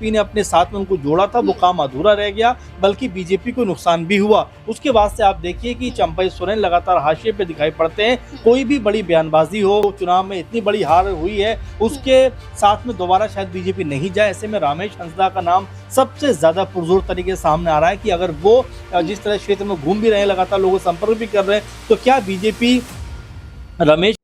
BJP ने अपने साथ में उनको जोड़ा था वो काम अधूरा रह गया, बल्कि बीजेपी को नुकसान भी हुआ। उसके बाद से आप देखिए कि चंपई सोरेन लगातार हाशिए पे दिखाई पड़ते हैं। कोई भी बड़ी बयानबाजी हो, चुनाव में इतनी बड़ी हार हुई है, उसके साथ में दोबारा शायद बीजेपी नहीं जाए। ऐसे में रमेश हंसदा का नाम सबसे ज्यादा पुरजोर तरीके से सामने आ रहा है कि अगर वो जिस तरह क्षेत्र में घूम भी रहे हैं, लगातार लोगों से संपर्क भी कर रहे हैं, तो क्या बीजेपी रमेश।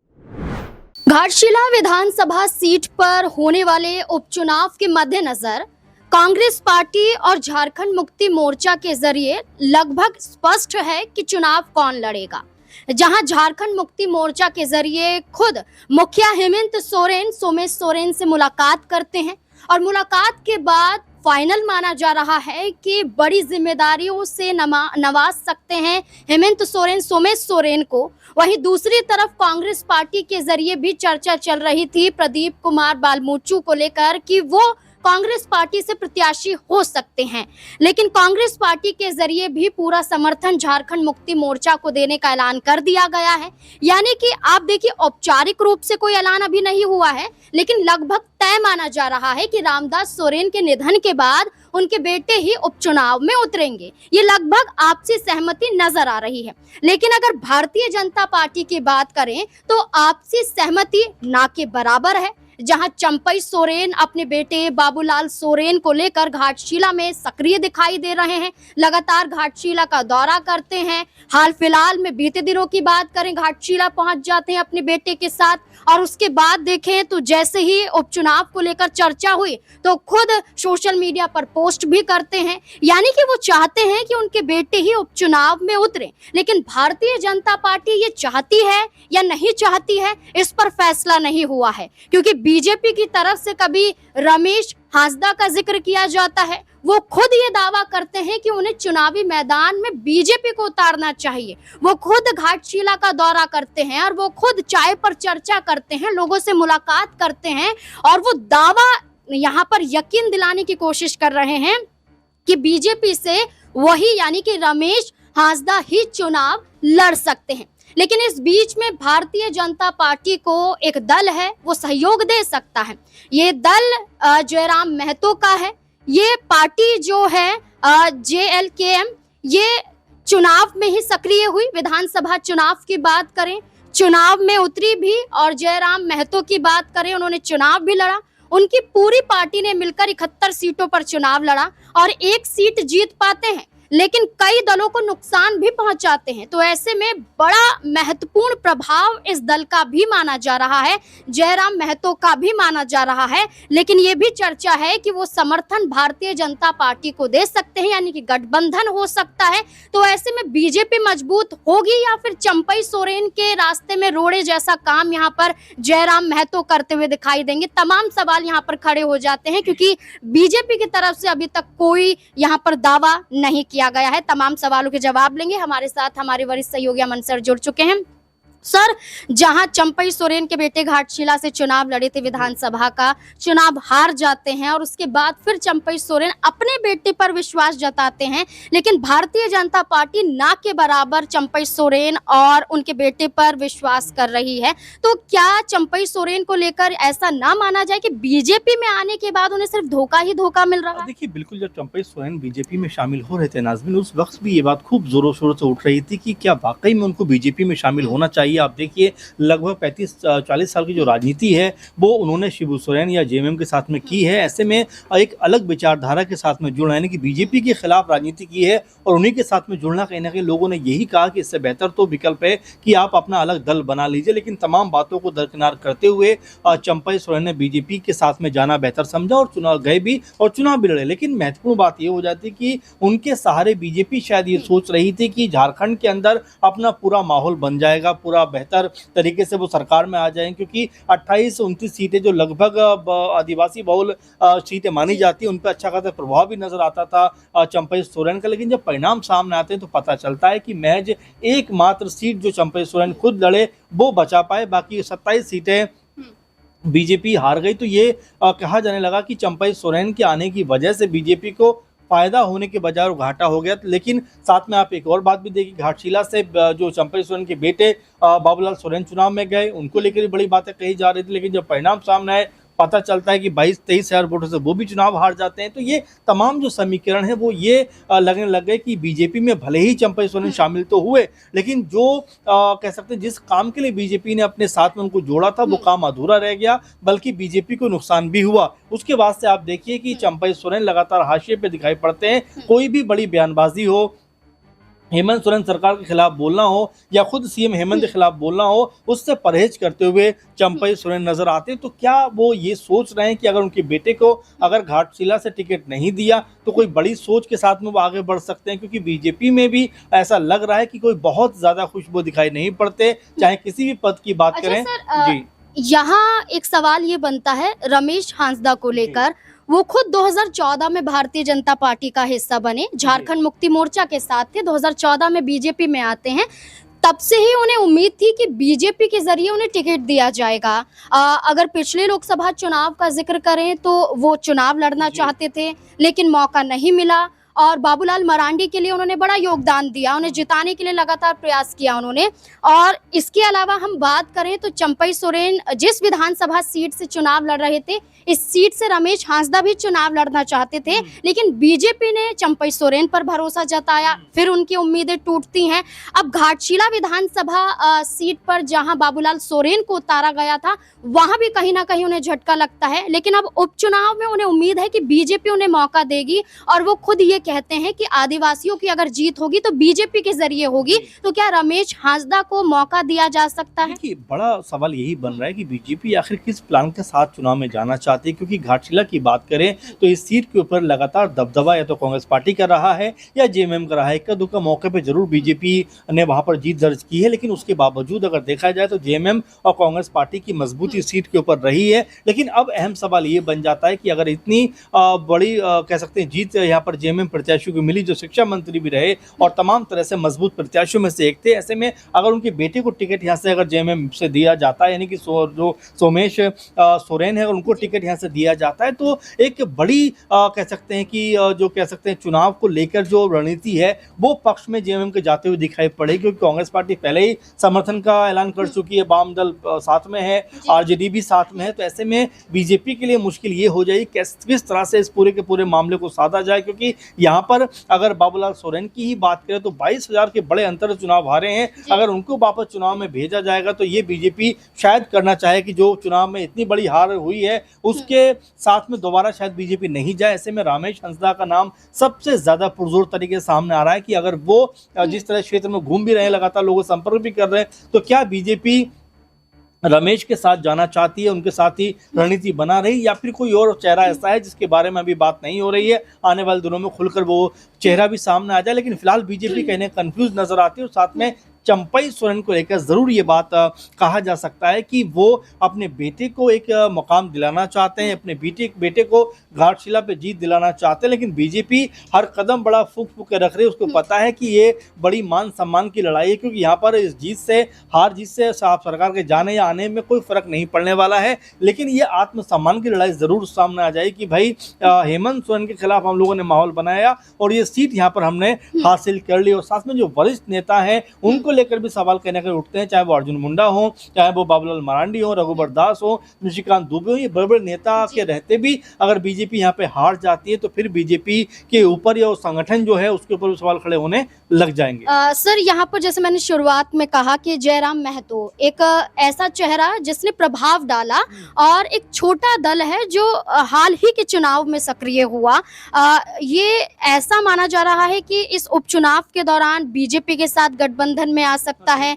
घाटशिला विधानसभा सीट पर होने वाले उपचुनाव के मद्देनजर कांग्रेस पार्टी और झारखंड मुक्ति मोर्चा के जरिए लगभग स्पष्ट है कि चुनाव कौन लड़ेगा। जहां झारखंड मुक्ति मोर्चा के जरिए खुद मुखिया हेमंत सोरेन सोमेश सोरेन से मुलाकात करते हैं और मुलाकात के बाद फाइनल माना जा रहा है कि बड़ी जिम्मेदारियों से नवाज सकते हैं हेमंत सोरेन सोमेश सोरेन को। वहीं दूसरी तरफ कांग्रेस पार्टी के जरिए भी चर्चा चल रही थी प्रदीप कुमार बालमोचू को लेकर कि वो कांग्रेस पार्टी से प्रत्याशी हो सकते हैं, लेकिन कांग्रेस पार्टी के जरिए भी पूरा समर्थन झारखंड मुक्ति मोर्चा को देने का ऐलान कर दिया गया है। यानी कि आप देखिए, औपचारिक रूप से कोई ऐलान अभी नहीं हुआ है, लेकिन लगभग तय माना जा रहा है कि रामदास सोरेन के निधन के बाद उनके बेटे ही उपचुनाव में उतरेंगे। ये लगभग आपसी सहमति नजर आ रही है। लेकिन अगर भारतीय जनता पार्टी की बात करें तो आपसी सहमति ना के बराबर है। जहां चंपई सोरेन अपने बेटे बाबूलाल सोरेन को लेकर घाटशिला में सक्रिय दिखाई दे रहे हैं, लगातार घाटशिला का दौरा करते हैं। हाल फिलहाल में बीते दिनों की बात करें, घाटशिला पहुंच जाते हैं अपने बेटे के साथ और उसके बाद देखें तो जैसे ही उपचुनाव को लेकर चर्चा हुई तो खुद सोशल मीडिया पर पोस्ट भी करते हैं। यानी कि वो चाहते हैं कि उनके बेटे ही उपचुनाव में उतरे। लेकिन भारतीय जनता पार्टी ये चाहती है या नहीं चाहती है, इस पर फैसला नहीं हुआ है, क्योंकि बीजेपी की तरफ से कभी रमेश हंसदा का जिक्र किया जाता है, वो खुद ये दावा करते हैं कि उन्हें चुनावी मैदान में बीजेपी को उतारना चाहिए। वो खुद घाटशिला का दौरा करते हैं और वो खुद चाय पर चर्चा करते हैं, लोगों से मुलाकात करते हैं और वो दावा यहाँ पर यकीन दिलाने की कोशिश कर रहे हैं कि बीजेपी से वही यानी कि रमेश हंसदा ही चुनाव लड़ सकते हैं। लेकिन इस बीच में भारतीय जनता पार्टी को एक दल है, वो सहयोग दे सकता है। ये दल जयराम महतो का है। ये पार्टी जो है JLKM, ये चुनाव में ही सक्रिय हुई। विधानसभा चुनाव की बात करें, चुनाव में उतरी भी, और जयराम महतो की बात करें, उन्होंने चुनाव भी लड़ा। उनकी पूरी पार्टी ने मिलकर 71 सीटों पर चुनाव लड़ा और 1 सीट जीत पाते हैं, लेकिन कई दलों को नुकसान भी पहुंचाते हैं। तो ऐसे में बड़ा महत्वपूर्ण प्रभाव इस दल का भी माना जा रहा है, जयराम महतो का भी माना जा रहा है। लेकिन ये भी चर्चा है कि वो समर्थन भारतीय जनता पार्टी को दे सकते हैं, यानी कि गठबंधन हो सकता है। तो ऐसे में बीजेपी मजबूत होगी या फिर चंपई सोरेन के रास्ते में रोड़े जैसा काम यहाँ पर जयराम महतो करते हुए दिखाई देंगे। तमाम सवाल यहाँ पर खड़े हो जाते हैं, क्योंकि बीजेपी की तरफ से अभी तक कोई यहाँ पर दावा नहीं किया गया है। तमाम सवालों के जवाब लेंगे। हमारे साथ हमारे वरिष्ठ सहयोगी अमन सर जुड़ चुके हैं। सर, जहां चंपई सोरेन के बेटे घाटशिला से चुनाव लड़े थे, विधानसभा का चुनाव हार जाते हैं और उसके बाद फिर चंपई सोरेन अपने बेटे पर विश्वास जताते हैं, लेकिन भारतीय जनता पार्टी ना के बराबर चंपई सोरेन और उनके बेटे पर विश्वास कर रही है। तो क्या चंपई सोरेन को लेकर ऐसा ना माना जाए कि बीजेपी में आने के बाद उन्हें सिर्फ धोखा ही धोखा मिल रहा है? देखिए, बिल्कुल, जब चंपई सोरेन बीजेपी में शामिल हो रहे थे नाज़मीन, उस वक्त भी ये बात खूब जोरों शोरों से उठ रही थी कि क्या वाकई में उनको बीजेपी में शामिल होना चाहिए। आप देखिए, लगभग 35-40 साल की जो राजनीति है वो उन्होंने शिबू सोरेन या जेएमएम के साथ में की है। ऐसे में एक अलग विचारधारा के साथ में जुड़ना, यानी कि बीजेपी के खिलाफ राजनीति की है और उन्हीं के साथ में जुड़ना, कहीं ना कहीं लोगों ने यही कहा कि इससे बेहतर तो विकल्प है कि आप अपना अलग दल बना लीजिए। लेकिन तमाम बातों को दरकिनार करते हुए चंपई सोरेन ने बीजेपी के साथ में जाना बेहतर समझा और चुनाव गए भी और चुनाव भी लड़े। लेकिन महत्वपूर्ण बात यह हो जाती कि उनके सहारे बीजेपी शायद ये सोच रही थी कि झारखंड के अंदर अपना पूरा माहौल बन जाएगा, पूरा बेहतर तरीके से वो सरकार में आ जाएंगे, क्योंकि 28-29 सीटें जो लगभग आदिवासी बहुल सीटें मानी जाती हैं, उन पर अच्छा खासा प्रभाव भी नजर आता था चंपई सोरेन का। लेकिन जब परिणाम सामने आते हैं तो पता चलता है कि महज एकमात्र सीट जो चंपई सोरेन खुद लड़े वो बचा पाए, बाकी 27 सीटें बीजेपी हार गई। तो ये कहा जाने लगा कि चंपई सोरेन के आने की वजह से बीजेपी को फायदा होने के बजाय घाटा हो गया। लेकिन साथ में आप एक और बात भी देखिए, घाटशिला से जो चंपई सोरेन के बेटे बाबूलाल सोरेन चुनाव में गए, उनको लेकर बड़ी बातें कही जा रही थी। लेकिन जब परिणाम सामने आए पता चलता है कि 22-23 हज़ार वोटों से वो भी चुनाव हार जाते हैं। तो ये तमाम जो समीकरण है वो ये लगने लग गए कि बीजेपी में भले ही चंपई सोरेन शामिल तो हुए, लेकिन जो कह सकते हैं जिस काम के लिए बीजेपी ने अपने साथ में उनको जोड़ा था वो काम अधूरा रह गया, बल्कि बीजेपी को नुकसान भी हुआ। उसके बाद से आप देखिए कि चंपई सोरेन लगातार हाशिए पे दिखाई पड़ते हैं। कोई भी बड़ी बयानबाजी हो, हेमंत सोरेन सरकार के खिलाफ बोलना हो या खुद सीएम हेमंत के खिलाफ बोलना हो, उससे परहेज करते हुए चंपई सोरेन नजर आते हैं। तो क्या वो ये सोच रहे हैं कि अगर उनके बेटे को अगर घाटशिला से टिकट नहीं दिया तो कोई बड़ी सोच के साथ में वो आगे बढ़ सकते हैं? क्योंकि बीजेपी में भी ऐसा लग रहा है कि कोई बहुत ज्यादा खुशबू दिखाई नहीं पड़ते, चाहे किसी भी पद की बात करें। जी, यहाँ एक सवाल ये बनता है रमेश हांसदा को लेकर। वो खुद 2014 में भारतीय जनता पार्टी का हिस्सा बने, झारखंड मुक्ति मोर्चा के साथ थे, 2014 में बीजेपी में आते हैं। तब से ही उन्हें उम्मीद थी कि बीजेपी के जरिए उन्हें टिकट दिया जाएगा। अगर पिछले लोकसभा चुनाव का जिक्र करें तो वो चुनाव लड़ना चाहते थे, लेकिन मौका नहीं मिला और बाबूलाल मरांडी के लिए उन्होंने बड़ा योगदान दिया, उन्हें जिताने के लिए लगातार प्रयास किया उन्होंने। और इसके अलावा हम बात करें तो चंपई सोरेन जिस विधानसभा सीट से चुनाव लड़ रहे थे, इस सीट से रमेश हांसदा भी चुनाव लड़ना चाहते थे, लेकिन बीजेपी ने चंपई सोरेन पर भरोसा जताया, फिर उनकी उम्मीदें टूटती हैं। अब घाटशिला विधानसभा सीट पर जहां बाबूलाल सोरेन को उतारा गया था, वहां भी कहीं ना कहीं उन्हें झटका लगता है, लेकिन अब उपचुनाव में उन्हें उम्मीद है कि बीजेपी उन्हें मौका देगी। और वो खुद ये कहते हैं कि आदिवासियों की अगर जीत होगी तो बीजेपी के जरिए होगी। तो क्या रमेश हांसदा को मौका दिया जा सकता है? देखिए, बड़ा सवाल यही बन रहा है कि बीजेपी आखिर किस प्लान के साथ चुनाव में जाना चाहती है। क्योंकि घाटशिला की बात करें तो इस सीट के ऊपर लगातार दबदबा या तो कांग्रेस पार्टी कर रहा है या जेएमएम कर रहा है। इक्का दुक्का मौके पे जरूर बीजेपी ने वहां पर जीत दर्ज की है, लेकिन उसके बावजूद अगर देखा जाए तो जेएमएम और कांग्रेस पार्टी की मजबूती सीट के ऊपर रही है। लेकिन अब अहम सवाल ये बन जाता है कि अगर इतनी बड़ी कह सकते हैं जीत यहाँ पर जेएमएम प्रत्याशियों को मिली, जो शिक्षा मंत्री भी रहे और तमाम तरह से मजबूत प्रत्याशियों में से एक थे, ऐसे में अगर उनके बेटे को टिकट यहाँ से अगर जेएमएम से दिया जाता है, यानी कि जो सोमेश सोरेन है, अगर उनको टिकट यहाँ से दिया जाता है तो एक बड़ी कह सकते हैं कि जो कह सकते हैं चुनाव को लेकर जो रणनीति है वो पक्ष में जेएमएम के जाते हुए दिखाई पड़ेगी। क्योंकि कांग्रेस पार्टी पहले ही समर्थन का ऐलान कर चुकी है, वाम दल साथ में है, आरजेडी भी साथ में है। तो ऐसे में बीजेपी के लिए मुश्किल ये हो जाएगी किस तरह से इस पूरे के पूरे मामले को साधा जाए। क्योंकि यहाँ पर अगर बाबूलाल सोरेन की ही बात करें तो 22,000 के बड़े अंतर चुनाव हारे हैं, अगर उनको वापस चुनाव में भेजा जाएगा तो ये बीजेपी शायद करना चाहे कि जो चुनाव में इतनी बड़ी हार हुई है उसके साथ में दोबारा शायद बीजेपी नहीं जाए। ऐसे में रमेश हांसदा का नाम सबसे ज्यादा पुरजोर तरीके से सामने आ रहा है कि अगर वो जिस तरह क्षेत्र में घूम भी रहे हैं, लगातार लोगों से संपर्क भी कर रहे हैं, तो क्या बीजेपी रमेश के साथ जाना चाहती है, उनके साथ ही रणनीति बना रही, या फिर कोई और चेहरा ऐसा है जिसके बारे में अभी बात नहीं हो रही है। आने वाले दिनों में खुलकर वो चेहरा भी सामने आ जाए। लेकिन फिलहाल बीजेपी कहने कंफ्यूज नजर आती है और साथ में चंपई सोरेन को लेकर जरूर ये बात कहा जा सकता है कि वो अपने बेटे को एक मुकाम दिलाना चाहते हैं, अपने बेटे को घाटशिला पे जीत दिलाना चाहते हैं। लेकिन बीजेपी हर कदम बड़ा फूक फूक के रख रही है। उसको पता है कि ये बड़ी मान सम्मान की लड़ाई है, क्योंकि यहाँ पर इस हार जीत से सरकार के जाने या आने में कोई फर्क नहीं पड़ने वाला है। लेकिन ये आत्मसम्मान की लड़ाई जरूर सामने आ जाए कि भाई हेमंत सोरेन के खिलाफ हम लोगों ने माहौल बनाया और ये सीट यहाँ पर हमने हासिल कर ली। और साथ में जो वरिष्ठ नेता हैं उनको लेकर भी सवाल कहने के उठते हैं, चाहे वो अर्जुन मुंडा हो, चाहे वो बाबूलाल मरांडी हो, रघुबर दास हो, निशिकांत दुबे हो। ये बड़े बड़े नेता के रहते भी अगर बीजेपी यहाँ पे हार जाती है तो फिर बीजेपी के ऊपर या संगठन जो है उसके ऊपर सवाल खड़े होने लग जाएंगे। सर, यहाँ पर जैसे मैंने शुरुआत में कहा कि जयराम महतो एक ऐसा चेहरा जिसने प्रभाव डाला और एक छोटा दल है जो हाल ही के चुनाव में सक्रिय हुआ। ये ऐसा माना जा रहा है कि इस उपचुनाव के दौरान बीजेपी के साथ गठबंधन में आ सकता है।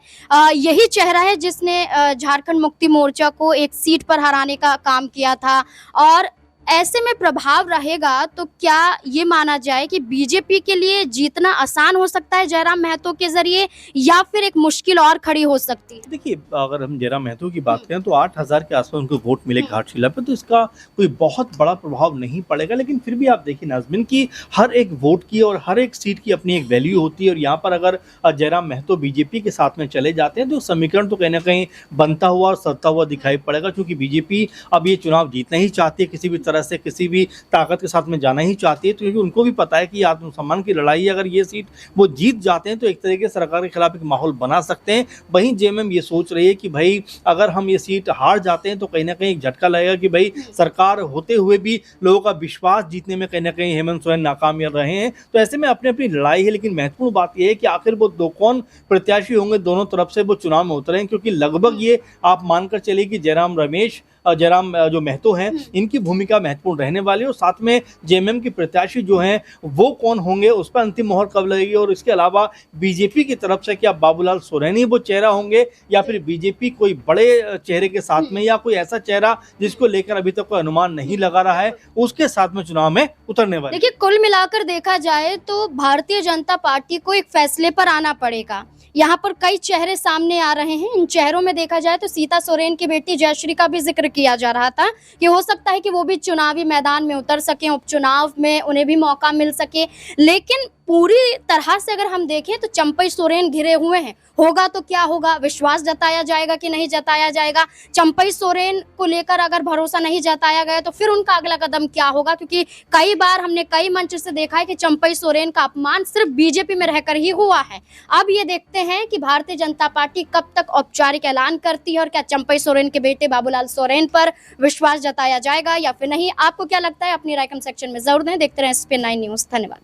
यही चेहरा है जिसने झारखंड मुक्ति मोर्चा को एक सीट पर हराने का काम किया था। और ऐसे में प्रभाव रहेगा तो क्या ये माना जाए कि बीजेपी के लिए जीतना आसान हो सकता है जयराम महतो के जरिए, या फिर एक मुश्किल और खड़ी हो सकती है? देखिए, अगर हम जयराम महतो की बात करें तो 8,000 के आसपास उनको वोट मिले घाटशिला पे, तो इसका कोई बहुत बड़ा प्रभाव नहीं पड़ेगा। लेकिन फिर भी आप देखिए नाज़मीन की हर एक वोट की और हर एक सीट की अपनी एक वैल्यू होती है। और यहाँ पर अगर जयराम महतो बीजेपी के साथ में चले जाते हैं तो समीकरण तो कहीं ना कहीं बनता हुआ और सधता हुआ दिखाई पड़ेगा। क्योंकि बीजेपी अब ये चुनाव जीतना ही चाहती है, किसी भी तरह तरह से किसी भी ताकत के साथ में जाना ही चाहती है, तो क्योंकि उनको भी पता है कि आत्मसम्मान की लड़ाई है, अगर ये सीट वो जीत जाते हैं तो एक तरीके से सरकार के खिलाफ एक माहौल बना सकते हैं। वहीं जेएमएम ये सोच रही है कि भाई अगर हम ये सीट हार जाते हैं तो कहीं ना कहीं एक झटका लगेगा कि भाई सरकार होते हुए भी लोगों का विश्वास जीतने में कहीं ना कहीं हेमंत सोरेन नाकाम रहे हैं। तो ऐसे में अपनी अपनी लड़ाई है, लेकिन महत्वपूर्ण बात यह है कि आखिर वो दो कौन प्रत्याशी होंगे, दोनों तरफ से वो चुनाव में उतरे हैं, क्योंकि लगभग ये आप मानकर चलिए कि जयराम जो महतो हैं इनकी भूमिका महत्वपूर्ण रहने वाली है, और साथ में जेएमएम की प्रत्याशी जो हैं वो कौन होंगे उस पर अंतिम मोहर कब लगेगी। और इसके अलावा बीजेपी की तरफ से क्या बाबूलाल सोरेन ही वो चेहरा होंगे या फिर बीजेपी कोई बड़े चेहरे के साथ में या कोई ऐसा चेहरा जिसको लेकर अभी तक कोई अनुमान नहीं लगा रहा है, उसके साथ में चुनाव में उतरने वाले। देखिए, कुल मिलाकर देखा जाए तो भारतीय जनता पार्टी को एक फैसले पर आना पड़ेगा। यहाँ पर कई चेहरे सामने आ रहे हैं। इन चेहरों में देखा जाए तो सीता सोरेन की बेटी जयश्री का भी जिक्र किया जा रहा था कि हो सकता है कि वो भी चुनावी मैदान में उतर सके, उपचुनाव में उन्हें भी मौका मिल सके। लेकिन पूरी तरह से अगर हम देखें तो चंपई सोरेन घिरे हुए हैं। होगा तो क्या होगा, विश्वास जताया जाएगा कि नहीं जताया जाएगा। चंपई सोरेन को लेकर अगर भरोसा नहीं जताया गया तो फिर उनका अगला कदम क्या होगा, क्योंकि कई बार हमने कई मंच से देखा है कि चंपई सोरेन का अपमान सिर्फ बीजेपी में रहकर ही हुआ है। अब ये देखते हैं कि भारतीय जनता पार्टी कब तक औपचारिक ऐलान करती है और क्या चंपई सोरेन के बेटे बाबूलाल सोरेन पर विश्वास जताया जाएगा या फिर नहीं। आपको क्या लगता है, अपनी राय कमेंट सेक्शन में जरूर दें। देखते रहें SPN9 न्यूज़। धन्यवाद।